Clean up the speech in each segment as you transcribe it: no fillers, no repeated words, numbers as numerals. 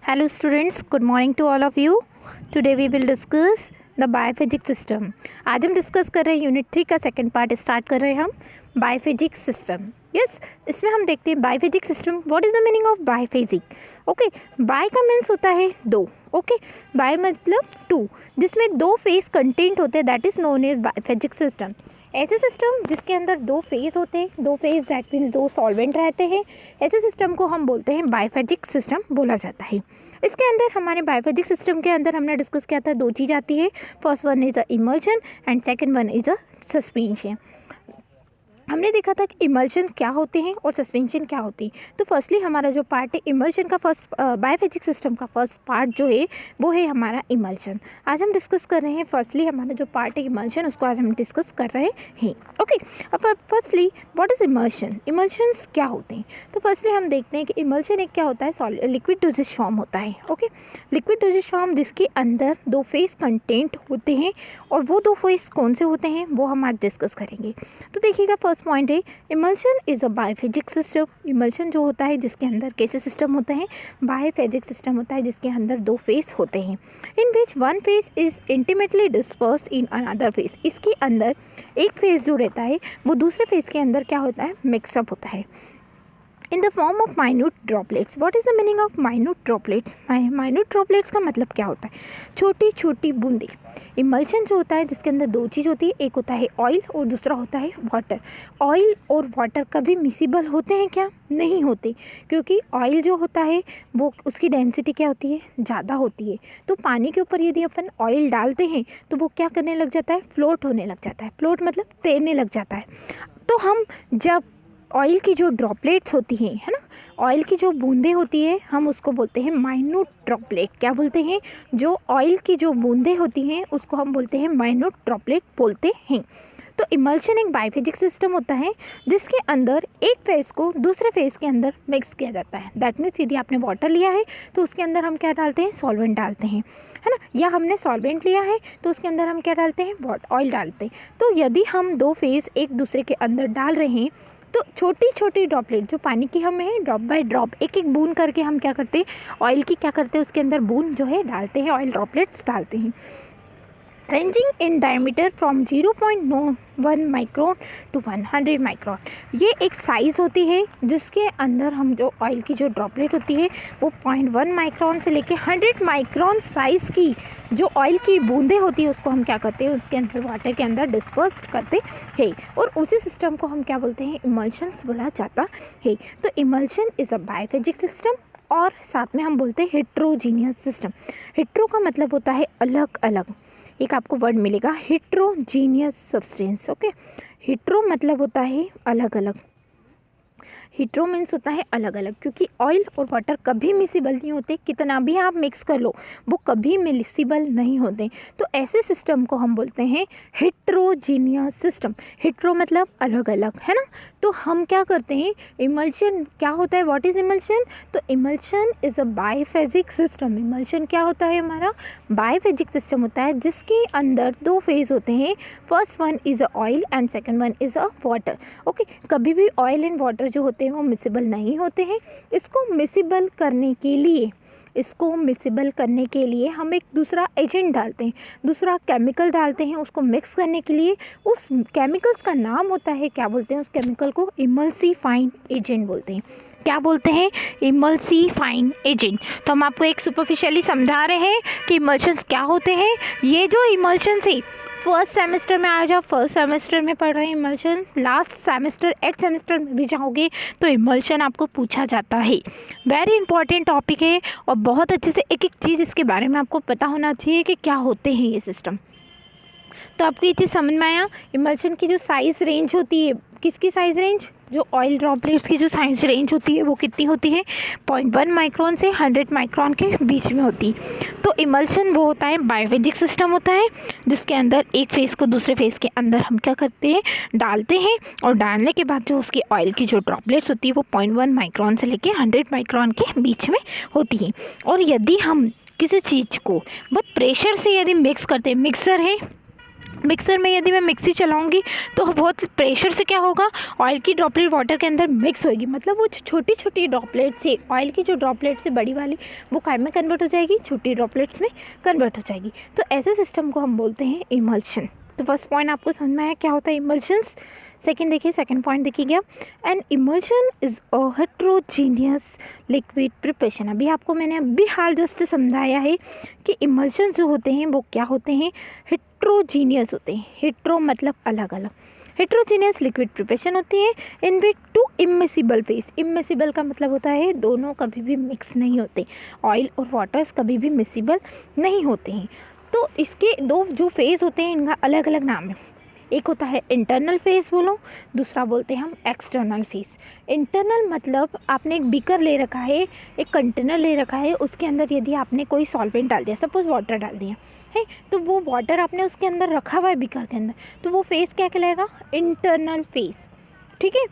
Hello students, good morning to all of you. Today we will discuss the biophysics system. आज हम discuss कर रहे हैं unit 3 का सेकंड पार्ट स्टार्ट कर रहे हैं हम बायोफिजिक्स सिस्टम. यस, इसमें हम देखते हैं biphasic system. What is the meaning of biphasic? Okay, bi का मीन्स होता है दो. ओके, बाय मतलब टू, जिसमें दो फेस कंटेंट होते हैं, that is known as biphasic system. ऐसे सिस्टम जिसके अंदर दो फेज होते हैं, दो फेज दैट मीन्स दो सॉल्वेंट रहते हैं, ऐसे सिस्टम को हम बोलते हैं बायोफिजिक्स सिस्टम बोला जाता है. इसके अंदर हमारे बायोफिजिक्स सिस्टम के अंदर हमने डिस्कस किया था दो चीज़ आती है. First one is a emulsion and second one is a suspension. हमने देखा था कि इमल्शन क्या होते हैं और सस्पेंशन क्या होती है. तो फर्स्टली हमारा जो पार्ट है इमल्शन का, फर्स्ट बायोफिजिक्स सिस्टम का फर्स्ट पार्ट जो है वो है हमारा इमल्शन. आज हम डिस्कस कर रहे हैं फर्स्टली हमारा जो पार्ट है इमल्शन, उसको आज हम डिस्कस कर रहे हैं. ओके, अब firstly what is emulsion? Emulsions क्या होते हैं? तो फर्स्टली हम देखते हैं कि इमल्शन एक क्या होता है, लिक्विड डोजेज फॉर्म होता है. ओके, लिक्विड डोजेज फॉर्म जिसके अंदर दो फेस कंटेंट होते हैं, और वो दो फेस कौन से होते हैं वो हम आज डिस्कस करेंगे. तो देखिएगा फर्स्ट पॉइंट है emulsion is a biophysics system. Emulsion जो होता है जिसके अंदर कैसे सिस्टम होते हैं, बायोफिजिक्स सिस्टम होता है जिसके अंदर दो फेस होते हैं, in which one phase is intimately dispersed in another phase. इसके अंदर एक फेस जो रहता है वो दूसरे फेस के अंदर क्या होता है, मिक्सअप होता है in the form of minute droplets. What is the meaning of minute droplets? Minute droplets का मतलब क्या होता है, छोटी छोटी बूंदें. इमल्शन जो होता है जिसके अंदर दो चीज़ होती है, एक होता है ऑयल और दूसरा होता है वाटर. ऑयल और वाटर कभी मिसिबल होते हैं क्या? नहीं होते, क्योंकि ऑयल जो होता है वो उसकी डेंसिटी क्या होती है, ज़्यादा होती है. तो पानी के ऊपर यदि अपन ऑयल डालते हैं तो वो क्या करने लग जाता है, फ्लोट होने लग जाता है. फ्लोट मतलब तैरने लग जाता है. तो हम जब ऑयल की जो ड्रॉपलेट्स होती हैं, है ना, ऑयल की जो बूंदें होती है, हम उसको बोलते हैं माइन्यूट ड्रॉपलेट. क्या बोलते हैं? जो ऑयल की जो बूंदें होती हैं उसको हम बोलते हैं माइन्यूट ड्रॉपलेट बोलते हैं. तो इमल्शन एक बायोफिजिक्स सिस्टम होता है जिसके अंदर एक फेस को दूसरे फेस के अंदर मिक्स किया जाता है. दैट मीन्स यदि आपने वाटर लिया है तो उसके अंदर हम क्या डालते हैं, सॉल्वेंट डालते हैं, है ना, या हमने सॉल्वेंट लिया है तो उसके अंदर हम क्या डालते हैं, ऑयल डालते हैं. तो यदि हम दो फेस एक दूसरे के अंदर डाल रहे हैं तो छोटी छोटी ड्रॉपलेट जो पानी की हमें ड्रॉप बाय ड्रॉप एक एक बूंद करके हम क्या करते हैं, ऑयल की क्या करते हैं, उसके अंदर बूंद जो है डालते हैं, ऑयल ड्रॉपलेट्स डालते हैं. Ranging in diameter from 0.1 micron to 100 micron. ये एक साइज़ होती है जिसके अंदर हम जो ऑयल की जो ड्रॉपलेट होती है वो 0.1 माइक्रोन से लेके 100 माइक्रोन साइज़ की जो ऑयल की बूंदें होती है उसको हम क्या करते हैं, उसके अंदर वाटर के अंदर डिस्पर्स करते हैं, और उसी सिस्टम को हम क्या बोलते हैं, इमल्शंस बोला जाता है. तो emulsion is a biophysics system, और साथ में हम बोलते हैं हेट्रोजीनियस सिस्टम. हेट्रो का मतलब होता है अलग अलग. एक आपको वर्ड मिलेगा हेट्रोजीनियस सब्सटेंस. ओके, हेट्रो मतलब होता है अलग अलग. हेट्रो मीन्स होता है अलग अलग, क्योंकि ऑयल और वाटर कभी मिसिबल नहीं होते, कितना भी आप मिक्स कर लो वो कभी मिसिबल नहीं होते. तो ऐसे सिस्टम को हम बोलते हैं हेट्रोजीनियस सिस्टम. हेट्रो मतलब अलग अलग, है ना. तो हम क्या करते हैं, इमल्शन क्या होता है, व्हाट इज़ इमल्शन? तो emulsion is a biophysics system. Emulsion क्या होता है, हमारा बायोफिजिक्स सिस्टम होता है जिसके अंदर दो फेज होते हैं. First one is a oil and second one is a water. Okay, कभी भी ऑयल एंड वाटर जो होते हैं वो मिसिबल नहीं होते हैं. इसको मिसिबल करने के लिए हम एक दूसरा एजेंट डालते हैं, दूसरा केमिकल डालते हैं उसको मिक्स करने के लिए. उस केमिकल्स का नाम होता है, क्या बोलते हैं उस केमिकल को, इमल्सीफाइंग एजेंट बोलते हैं. क्या बोलते हैं, इमल्सीफाइंग एजेंट. तो हम आपको एक सुपरफिशियली समझा रहे हैं कि इमल्शंस क्या होते हैं. ये जो इमल्शंस है फर्स्ट सेमेस्टर में आ जाओ, फर्स्ट सेमेस्टर में पढ़ रहे हैं emulsion, last semester 8th semester में भी जाओगे तो इमल्शन आपको पूछा जाता है. वेरी इंपॉर्टेंट टॉपिक है, और बहुत अच्छे से एक एक चीज़ इसके बारे में आपको पता होना चाहिए कि क्या होते हैं ये सिस्टम. तो आपको ये चीज़ समझ में आया. इमल्शन की जो साइज़ रेंज होती है, किसकी साइज़ रेंज, जो ऑयल ड्रॉपलेट्स की जो साइज़ रेंज होती है वो कितनी होती है, 0.1 माइक्रोन से 100 माइक्रोन के बीच में होती. तो इमल्शन वो होता है बायोफिजिक्स सिस्टम होता है जिसके अंदर एक फेस को दूसरे फेस के अंदर हम क्या करते हैं, डालते हैं, और डालने के बाद जो उसकी ऑयल की जो ड्रॉपलेट्स होती है वो 0.1 माइक्रोन से लेके 100 माइक्रोन के बीच में होती है. और यदि हम किसी चीज़ को बहुत प्रेशर से यदि मिक्स करते हैं, मिक्सर है मिक्सर में यदि मैं मिक्सी चलाऊंगी तो बहुत प्रेशर से क्या होगा, ऑयल की ड्रॉपलेट वाटर के अंदर मिक्स होगी, मतलब वो छोटी छोटी ड्रॉपलेट से, ऑयल की जो ड्रॉपलेट से बड़ी वाली वो काय में कन्वर्ट हो जाएगी, छोटी ड्रॉपलेट्स में कन्वर्ट हो जाएगी। तो ऐसे सिस्टम को हम बोलते हैं इमल्शन। तो फर्स्ट पॉइंट आपको समझ में आया क्या होता है इमल्शंस। सेकंड देखिए, सेकंड पॉइंट देखिएगा, N emulsion is a heterogeneous liquid preparation. अभी आपको मैंने अभी हाल जस्ट समझाया है कि इमल्शन जो होते हैं वो क्या होते हैं, हेट्रोजीनियस होते हैं। हेट्रो मतलब अलग अलग, हेट्रोजीनियस लिक्विड प्रिपरेशन होती है इन विच टू इमिसिबल फेस। इमिसिबल का मतलब होता है दोनों कभी भी मिक्स नहीं होते, ऑयल और वाटर्स कभी भी मिसिबल नहीं होते हैं। तो इसके दो जो फेज़ होते हैं इनका अलग अलग नाम है। एक होता है इंटरनल फेस बोलो, दूसरा बोलते हैं हम एक्सटर्नल फेस। इंटरनल मतलब आपने एक बीकर ले रखा है, एक कंटेनर ले रखा है, उसके अंदर यदि आपने कोई सॉल्वेंट डाल दिया, सपोज वाटर डाल दिया है, तो वो वाटर आपने उसके अंदर रखा हुआ है बीकर के अंदर, तो वो फेस क्या कहलाएगा, इंटरनल फेस। ठीक है।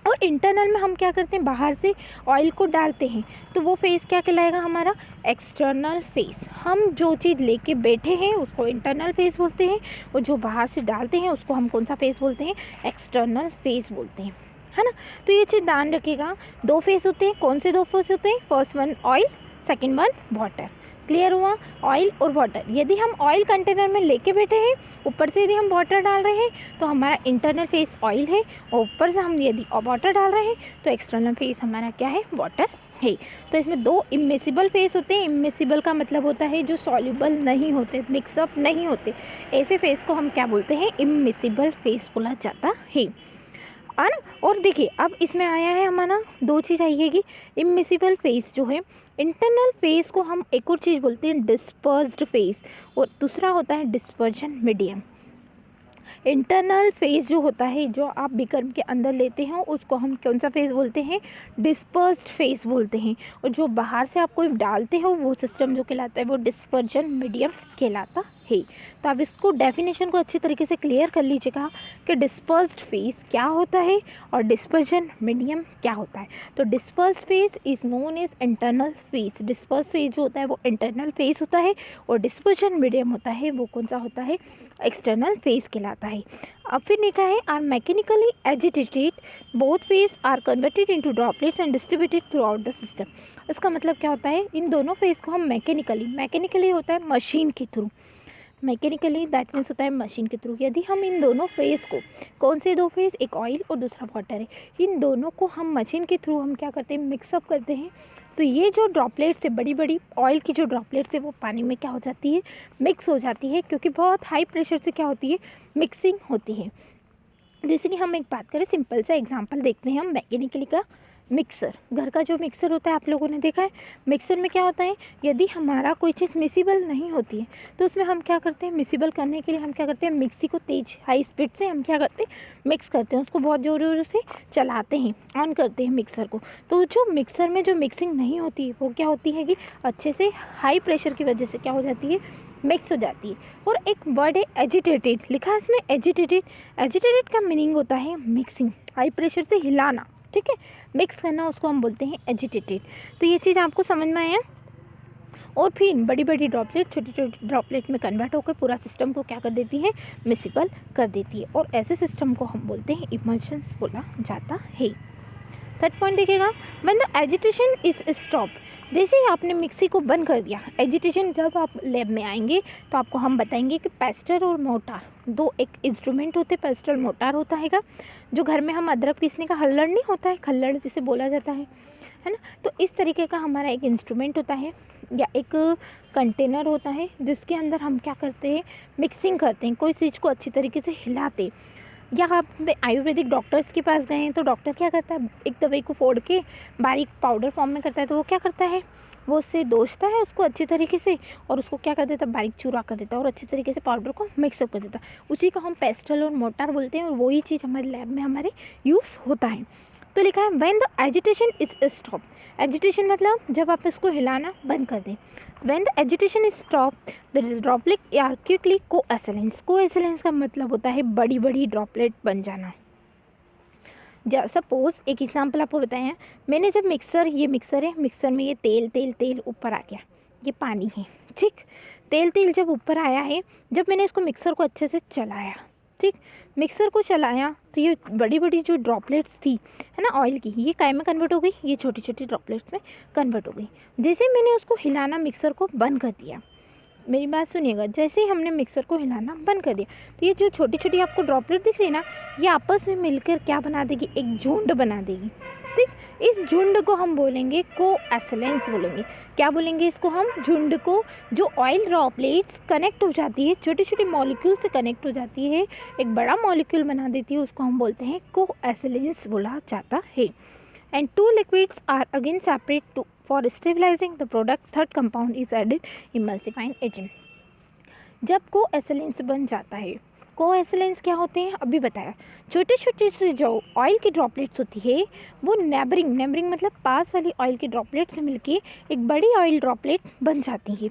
और इंटरनल में हम क्या करते हैं, बाहर से ऑयल को डालते हैं, तो वो फेस क्या कहलाएगा हमारा, एक्सटर्नल फेस। हम जो चीज़ लेके बैठे हैं उसको इंटरनल फेस बोलते हैं, और जो बाहर से डालते हैं उसको हम कौन सा फेस बोलते हैं, एक्सटर्नल फेस बोलते हैं, है ना। तो ये चीज़ ध्यान रखिएगा, दो फेस होते हैं। कौन से दो फेस होते हैं, first one oil, second one water. Clear हुआ, ऑयल और वाटर। यदि हम ऑयल कंटेनर में लेके बैठे हैं, ऊपर से यदि हम वाटर डाल रहे हैं तो हमारा इंटरनल फेस ऑयल है, और ऊपर से हम यदि वाटर डाल रहे हैं तो एक्सटर्नल फेस हमारा क्या है, वाटर है। तो इसमें दो इमिसिबल फेस होते हैं। इमिसिबल का मतलब होता है जो सॉल्युबल नहीं होते, मिक्सअप नहीं होते, ऐसे फेस को हम क्या बोलते हैं, इमिसिबल फेस बोला जाता है ना। और देखिए अब इसमें आया है हमारा, दो चीज़ आई है कि इमिसिबल फेस जो है, इंटरनल फेस को हम एक और चीज़ बोलते हैं डिस्पर्स्ड फेस, और दूसरा होता है डिस्पर्जन मीडियम। इंटरनल फेस जो होता है, जो आप बीकर के अंदर लेते हैं उसको हम कौन सा फेस बोलते हैं, डिस्पर्स्ड फेस बोलते हैं, और जो बाहर से आप कोई डालते हो वो सिस्टम जो कहलाता है वो डिस्पर्जन मीडियम कहलाता है। तो आप इसको डेफिनेशन को अच्छी तरीके से क्लियर कर लीजिएगा कि डिस्पर्स्ड फेस क्या होता है और डिस्पर्जन मीडियम क्या होता है। तो dispersed phase is known as internal phase. Dispersed phase जो होता है वो इंटरनल फेस होता है, और डिस्पर्जन मीडियम होता है वो कौन सा होता है, एक्सटर्नल फेस कहलाता है। अब फिर लिखा है are mechanically agitated, both phase are converted into droplets and distributed throughout the system. इसका मतलब क्या होता है, इन दोनों फेस को हम मैकेनिकली होता है मशीन के थ्रू, मैकेनिकली दैट मीन्स होता है मशीन के थ्रू। यदि हम इन दोनों फेस को, कौन से दो फेस, एक ऑयल और दूसरा वाटर है, इन दोनों को हम मशीन के थ्रू हम क्या करते हैं, मिक्सअप करते हैं, तो ये जो ड्रॉपलेट्स है, बड़ी बड़ी ऑयल की जो ड्रॉपलेट्स है वो पानी में क्या हो जाती है, मिक्स हो जाती है, क्योंकि बहुत हाई प्रेशर से क्या होती है, मिक्सिंग होती है। जैसे कि हम एक बात करें, सिंपल सा एग्जांपल देखते हैं हम मैकेनिकली का। मिक्सर, घर का जो मिक्सर होता है आप लोगों ने देखा है, मिक्सर में क्या होता है, यदि हमारा कोई चीज़ मिसिबल नहीं होती है तो उसमें हम क्या करते हैं, मिसिबल करने के लिए हम क्या करते हैं, मिक्सी को तेज़ हाई स्पीड से हम क्या करते हैं, मिक्स करते हैं, उसको बहुत ज़ोर ज़ोर से चलाते हैं, ऑन करते हैं मिक्सर को। तो जो मिक्सर में जो मिक्सिंग नहीं होती है वो क्या होती है कि अच्छे से हाई प्रेशर की वजह से क्या हो जाती है, मिक्स हो जाती है। और एक वर्ड है एजिटेटेड, लिखा है इसमें एजिटेटेड। एजिटेटेड का मीनिंग होता है मिक्सिंग, हाई प्रेशर से हिलाना, ठीक है, मिक्स करना, उसको हम बोलते हैं एजिटेटेड। तो ये चीज़ आपको समझ में आया। और फिर बड़ी बड़ी ड्रॉपलेट छोटी छोटी ड्रॉपलेट में कन्वर्ट होकर पूरा सिस्टम को क्या कर देती है, मिसिबल कर देती है, और ऐसे सिस्टम को हम बोलते हैं इमल्शंस बोला जाता है। थर्ड पॉइंट देखिएगा, when the agitation is stop, जैसे ही आपने मिक्सी को बंद कर दिया, एजिटेशन जब आप लैब में आएंगे तो आपको हम बताएंगे कि पेस्टर और मोटार दो एक इंस्ट्रूमेंट होते हैं, पेस्टर मोटार होता है जो घर में हम अदरक पीसने का हल्लड़ नहीं होता है, खल्लड़ जिसे बोला जाता है ना। तो इस तरीके का हमारा एक इंस्ट्रूमेंट होता है या एक कंटेनर होता है जिसके अंदर हम क्या करते हैं, मिक्सिंग करते हैं, कोई चीज़ को अच्छी तरीके से हिलाते हैं। या आप आयुर्वेदिक डॉक्टर्स के पास गए हैं तो डॉक्टर क्या करता है, एक दवाई को फोड़ के बारीक पाउडर फॉर्म में करता है, तो वो क्या करता है, वो उससे दोषता है उसको अच्छी तरीके से, और उसको क्या कर देता है, बारीक चूरा कर देता है और अच्छी तरीके से पाउडर को मिक्सअप कर देता है। उसी को हम पेस्टल और मोटार बोलते हैं, और वही चीज़ हमारे लैब में हमारे यूज़ होता है। तो लिखा है when the agitation is stop, agitation मतलब जब आप इसको हिलाना बंद कर दें। When the agitation is stop the droplet are quickly coalescence. Coalescence का मतलब होता है बड़ी बड़ी ड्रॉपलेट बन जाना। सपोज एक एग्जांपल आपको बताया, मैंने जब मिक्सर, ये मिक्सर है, मिक्सर में ये तेल तेल तेल ऊपर आ गया, ये पानी है, ठीक। तेल तेल जब ऊपर आया है, जब मैंने इसको मिक्सर को अच्छे से चलाया, ठीक, मिक्सर को चलाया तो ये बड़ी बड़ी जो ड्रॉपलेट्स थी है ना ऑयल की, ये काय में कन्वर्ट हो गई, ये छोटी छोटी ड्रॉपलेट्स में कन्वर्ट हो गई। जैसे मैंने उसको हिलाना मिक्सर को बंद कर दिया, मेरी बात सुनिएगा, जैसे ही हमने मिक्सर को हिलाना बंद कर दिया तो ये जो छोटी छोटी आपको ड्रॉपलेट दिख रही है ना, ये आपस में मिलकर क्या बना देगी, एक झुंड बना देगी, ठीक। इस झुंड को हम बोलेंगे कोएसलेंस बोलेंगे। क्या बोलेंगे इसको हम, झुंड को। जो ऑयल ड्रॉपलेट्स कनेक्ट हो जाती है, छोटे छोटे मॉलिक्यूल से कनेक्ट हो जाती है, एक बड़ा मॉलिक्यूल बना देती है, उसको हम बोलते हैं कोएसलेंस बोला जाता है। And two liquids are again separate for stabilizing the product. Third compound is added emulsifying agent. जब कोएसलेंस बन जाता है, कोएसलेंस क्या होते हैं अभी बताया, छोटे छोटे से जो ऑयल की ड्रॉपलेट्स होती है वो नेबरिंग मतलब पास वाली ऑयल की ड्रॉपलेट से मिलके एक बड़ी ऑयल ड्रॉपलेट बन जाती है।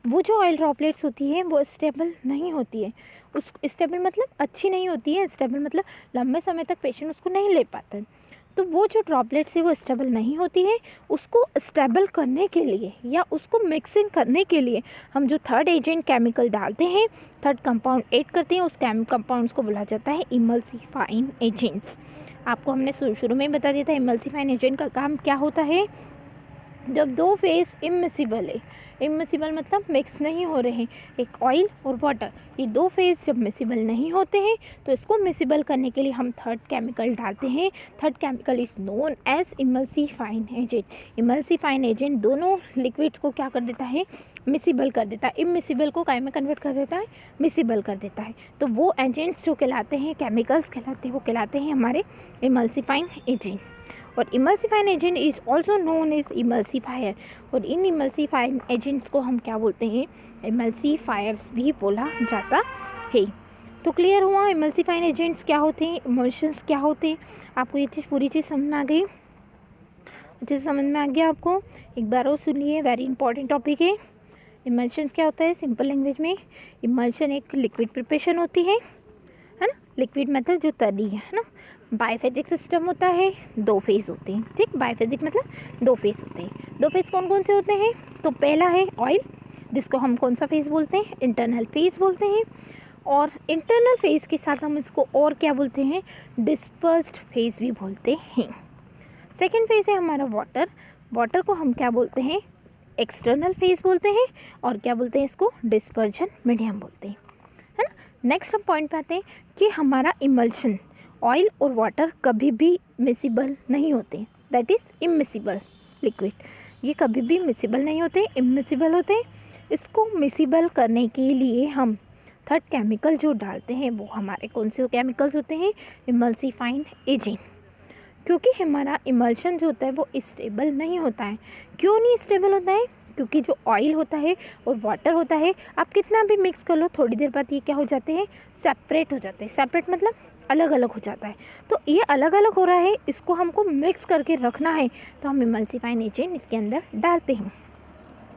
वो जो ऑयल ड्रॉपलेट्स होती है वो स्टेबल नहीं होती है, उस स्टेबल मतलब अच्छी नहीं होती है, स्टेबल मतलब लंबे समय तक पेशेंट उसको नहीं ले पाता है। तो वो जो ड्रॉपलेट्स है वो स्टेबल नहीं होती है, उसको स्टेबल करने के लिए या उसको मिक्सिंग करने के लिए हम जो थर्ड एजेंट केमिकल डालते हैं, थर्ड कंपाउंड ऐड करते हैं, उस कंपाउंड्स को बोला जाता है इमल्सिफाइंग एजेंट्स। आपको हमने शुरू में बता दिया था इमल्सिफाइंग एजेंट का काम क्या होता है। जब दो फेस इमिसिबल है, इमिसिबल मतलब मिक्स नहीं हो रहे हैं, एक ऑयल और वाटर, ये दो फेस जब मिसिबल नहीं होते हैं तो इसको मिसिबल करने के लिए हम थर्ड केमिकल डालते हैं। Third chemical is known as emulsifying agent. Emulsifying agent दोनों लिक्विड्स को क्या कर देता है, मिसिबल कर देता है, इमिसिबल को काय में कन्वर्ट कर देता है, मिसिबल कर देता है। तो वो एजेंट्स जो कहलाते हैं, केमिकल्स कहलाते हैं, वो कहलाते हैं हमारे इमल्सिफाइंग एजेंट। और emulsifying agent is also known as emulsifier. और इन इमल्सीफाइंग एजेंट्स को हम क्या बोलते हैं, इमल्सीफायर्स भी बोला जाता है। तो क्लियर हुआ इमल्सीफाइंग एजेंट्स क्या होते हैं, इमल्शंस क्या होते हैं। आपको ये चीज़ पूरी चीज़ समझ में आ गई, अच्छे से समझ में आ गया आपको। एक बार और सुनिए, वेरी इंपॉर्टेंट टॉपिक है। इमल्शंस क्या होता है, सिंपल लैंग्वेज में इमल्शन एक लिक्विड प्रिपरेशन होती है ना, लिक्विड मतलब जो तरी है ना। बाइफेजिक सिस्टम होता है, दो फेज होते हैं, ठीक। बाइफेजिक मतलब दो फेज होते हैं। दो फेज कौन कौन से होते हैं, तो पहला है ऑयल, जिसको हम कौन सा फेज बोलते हैं, इंटरनल फेज बोलते हैं। और इंटरनल फेज के साथ हम इसको और क्या बोलते हैं, डिस्पर्स्ड फेज भी बोलते हैं। सेकेंड फेज है हमारा वाटर, वाटर को हम क्या बोलते हैं, एक्सटर्नल फेज बोलते हैं। और क्या बोलते हैं इसको, डिस्पर्जन मीडियम बोलते हैं, है ना। नेक्स्ट हम पॉइंट पे आते हैं कि हमारा इमल्शन, ऑयल और वाटर कभी भी मिसिबल नहीं होते, दैट इज़ इमिसिबल लिक्विड, ये कभी भी मिसिबल नहीं होते, इमिसिबल होते। इसको मिसिबल करने के लिए हम थर्ड केमिकल जो डालते हैं वो हमारे कौन से केमिकल्स होते हैं, इमल्सिफाइंग एजेंट। क्योंकि हमारा इमल्शन जो होता है वो स्टेबल नहीं होता है। क्यों नहीं स्टेबल होता है, क्योंकि जो ऑयल होता है और वाटर होता है, आप कितना भी मिक्स कर लो थोड़ी देर बाद ये क्या हो जाते हैं, सेपरेट हो जाते हैं। सेपरेट मतलब अलग अलग हो जाता है। तो ये अलग अलग हो रहा है, इसको हमको मिक्स करके रखना है, तो हम इमल्सिफाइंग एजेंट इसके अंदर डालते हैं।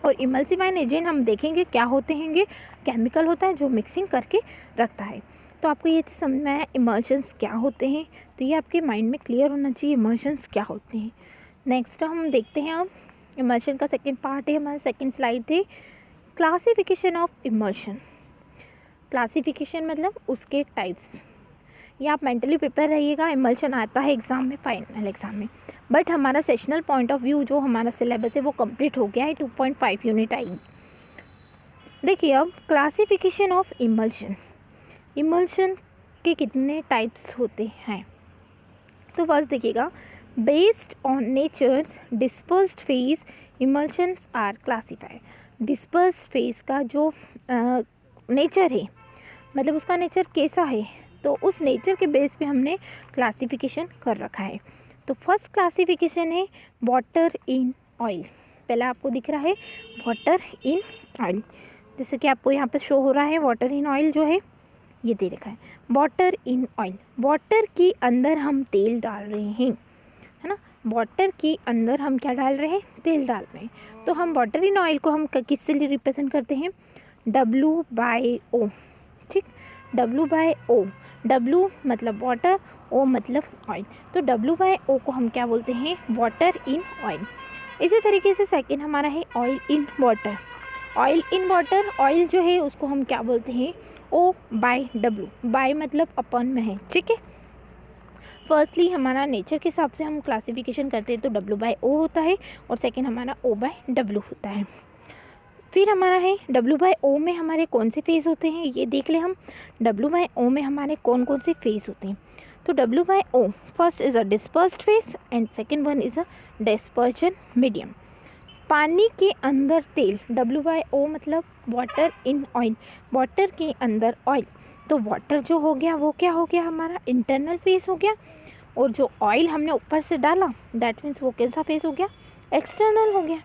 और इमल्सिफाइंग एजेंट हम देखेंगे क्या होते हैं, केमिकल होता है जो मिक्सिंग करके रखता है। तो आपको ये चीज़ समझ में आया इमल्शंस क्या होते हैं, तो ये आपके माइंड में क्लियर होना चाहिए इमल्शंस क्या होते हैं। नेक्स्ट हम देखते हैं, अब इमल्शन का सेकेंड पार्ट है, हमारा सेकेंड स्लाइड थे, क्लासिफिकेशन ऑफ इमल्शन। क्लासिफिकेशन मतलब उसके टाइप्स, ये आप मेंटली प्रिपेयर रहिएगा। इमल्शन आता है एग्ज़ाम में, फाइनल एग्ज़ाम में, बट हमारा सेशनल पॉइंट ऑफ व्यू जो हमारा सिलेबस है वो कंप्लीट हो गया है, 2.5 यूनिट आएगी। देखिए अब क्लासिफिकेशन ऑफ इमल्शन, इमल्शन के कितने टाइप्स होते हैं। तो फर्स्ट देखिएगा, based on natures dispersed phase emulsions are classified. Dispersed phase का जो नेचर है, मतलब उसका नेचर कैसा है, तो उस नेचर के बेस पे हमने क्लासिफिकेशन कर रखा है। तो फर्स्ट क्लासिफिकेशन है वाटर इन ऑयल। पहला आपको दिख रहा है वाटर इन ऑयल, जैसे कि आपको यहाँ पे शो हो रहा है वाटर इन ऑयल जो है ये दे रखा है, वाटर इन ऑयल। वाटर के अंदर हम तेल डाल रहे हैं, है ना, वाटर के अंदर हम क्या डाल रहे हैं, तेल डाल रहे हैं। तो हम वाटर इन ऑयल को हम किससे रिप्रेजेंट करते हैं, W/O, ठीक, W/O। W मतलब वाटर, O मतलब ऑयल, तो W/O को हम क्या बोलते हैं, वाटर इन ऑयल। इसी तरीके से सेकेंड हमारा है oil in water. Oil in water, oil जो है उसको हम क्या बोलते हैं, O/W, बाय मतलब अपन में है, ठीक है। फर्स्टली हमारा नेचर के हिसाब से हम क्लासिफिकेशन करते हैं तो W/O होता है और सेकेंड हमारा O/W होता है। फिर हमारा है W/O में हमारे कौन से फेज होते हैं ये देख लें हम। W/O में हमारे कौन कौन से फेज होते हैं। तो W/O first is a dispersed phase and second one is a dispersion medium. पानी के अंदर तेल, W/O मतलब वाटर इन ऑयल, वाटर के अंदर ऑयल। तो वाटर जो हो गया वो क्या हो गया, हमारा इंटरनल फेस हो गया, और जो ऑयल हमने ऊपर से डाला दैट मीन्स वो कैसा फेस हो गया, एक्सटर्नल हो गया।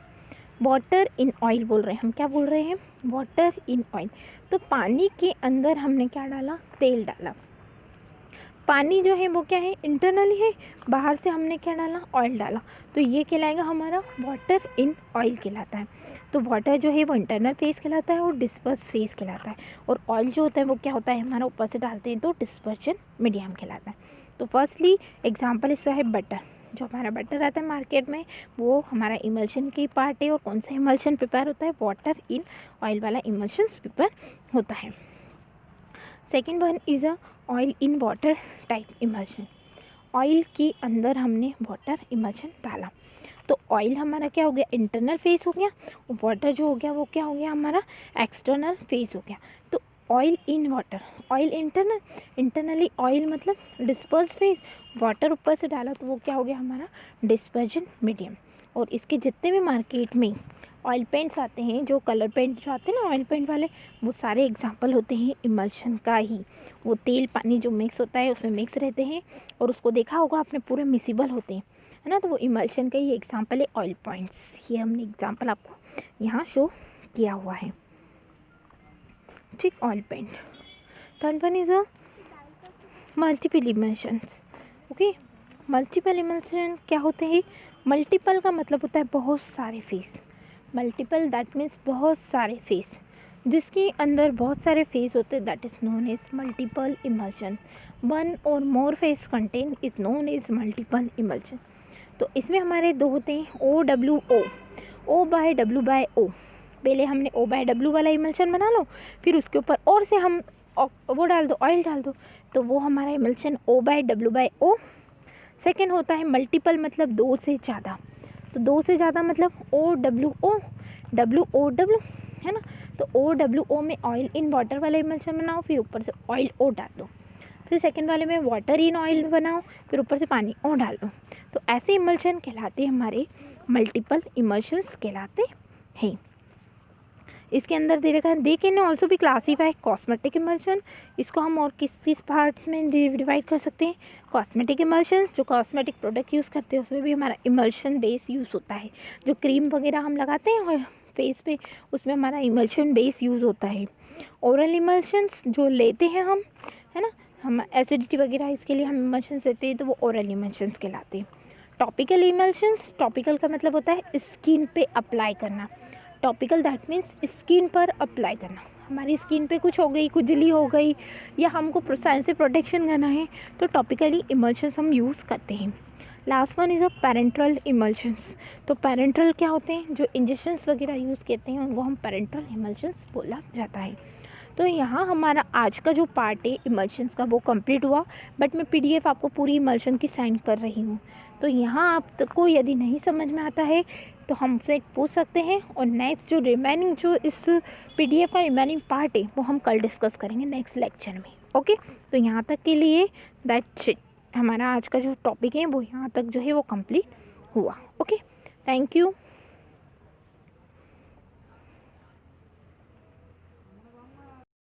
वाटर इन ऑयल बोल रहे हैं हम, क्या बोल रहे हैं, वाटर इन ऑयल। तो पानी के अंदर हमने क्या डाला, तेल डाला। पानी जो है वो क्या है, इंटरनली है, बाहर से हमने क्या डाला, ऑयल डाला, तो ये कहलाएगा हमारा वाटर इन ऑयल कहलाता है। तो वाटर जो है वो इंटरनल फेस कहलाता है और डिस्पर्स फेस कहलाता है, और ऑयल जो होता है वो क्या होता है, हमारा ऊपर से डालते हैं तो डिस्पर्शन मीडियम कहलाता है। तो फर्स्टली एग्जाम्पल इसका है बटर। जो हमारा बटर आता है मार्केट में वो हमारा इमल्शन की पार्ट है, और कौन सा इमल्शन प्रिपेयर होता है, वाटर इन ऑयल वाला इमल्शन प्रिपेयर होता है। Second one is a oil in water type emulsion. Oil के अंदर हमने वाटर इमल्शन डाला, तो ऑयल हमारा क्या हो गया, इंटरनल फेस हो गया, और वाटर जो हो गया वो क्या हो गया, हमारा एक्सटर्नल फेस हो गया। तो oil in water, oil internal, internally oil मतलब डिस्पर्स फेस, वाटर ऊपर से डाला तो वो क्या हो गया, हमारा डिस्पर्जन मीडियम। और इसके जितने भी मार्केट में ऑयल पेंट्स आते हैं, जो कलर पेंट जो आते हैं ना ऑयल पेंट वाले, वो सारे एग्जांपल होते हैं इमल्शन का ही। वो तेल पानी जो मिक्स होता है उसमें मिक्स रहते हैं, और उसको देखा होगा आपने पूरे मिसिबल होते हैं, है ना। तो वो इमल्शन का ही एग्जांपल है ऑयल पॉइंट्स। ये हमने एग्जांपल आपको यहाँ शो किया हुआ है, ठीक, oil paint. Third one is a multiple emulsions. Okay, multiple emulsion क्या होते हैं, मल्टीपल का मतलब होता है बहुत सारे फेस, मल्टीपल दैट मीन्स बहुत सारे फेस, जिसके अंदर बहुत सारे फेस होते हैं that is known as multiple emulsion. One और more phase content is known as multiple emulsion. तो इसमें हमारे दो होते हैं O/W/O, O/W/O। पहले हमने O/W वाला इमल्शन बना लो, फिर उसके ऊपर और से हम वो डाल दो, ऑयल डाल दो, तो वो हमारा इमल्शन O/W/O। सेकेंड होता है मल्टीपल मतलब दो से ज़्यादा, तो दो से ज़्यादा मतलब O/W/O, W/O/W, है ना। तो O/W/O में ऑयल इन वाटर वाला इमल्शन बनाओ, फिर ऊपर से ऑयल O डाल दो। फिर सेकेंड वाले में वाटर इन ऑयल बनाओ, फिर ऊपर से पानी O डाल दो। तो ऐसे इमल्शन कहलाते हैं हमारे मल्टीपल इमल्शंस कहलाते हैं। इसके अंदर दे कैन ऑल्सो भी क्लासीफाई कॉस्मेटिक इमल्शन। इसको हम और किस किस पार्ट्स में डिवाइड कर सकते हैं, कॉस्मेटिक इमल्शंस, जो कॉस्मेटिक प्रोडक्ट यूज़ करते हैं उसमें भी हमारा इमल्शन बेस यूज़ होता है। जो क्रीम वगैरह हम लगाते हैं फेस पे उसमें हमारा इमल्शन बेस यूज़ होता है। ओरल इमल्शंस जो लेते हैं हम, है ना, हम एसिडिटी वगैरह इसके लिए हम इमल्शंस देते हैं तो वो ओरल इमल्शंस कहलाते हैं। टॉपिकल इमल्शंस, टॉपिकल का मतलब होता है स्किन पे अप्लाई करना। टॉपिकल दैट मीन्स स्किन पर अप्लाई करना, हमारी स्किन पे कुछ हो गई, खुजली हो गई, या हमको सन से प्रोटेक्शन करना है तो टॉपिकली इमल्शंस हम यूज़ करते हैं। Last one is a parenteral emulsions. तो पेरेंट्रल क्या होते हैं, जो इंजेक्शंस वगैरह यूज़ करते हैं उनको हम पेरेंट्रल इमल्शंस बोला जाता है। तो यहाँ हमारा आज का जो पार्ट है इमल्शंस का वो कंप्लीट हुआ, बट मैं PDF आपको पूरी इमल्शन की साइन कर रही हूँ। तो यहाँ आपको यदि नहीं समझ में आता है तो हमसे पूछ सकते हैं, और नेक्स्ट जो रिमेनिंग जो इस PDF का रिमेनिंग पार्ट है वो हम कल डिस्कस करेंगे नेक्स्ट लेक्चर में। ओके, तो यहाँ तक के लिए दैट्स इट, हमारा आज का जो टॉपिक है वो यहाँ तक जो है वो कंप्लीट हुआ। Okay, thank you.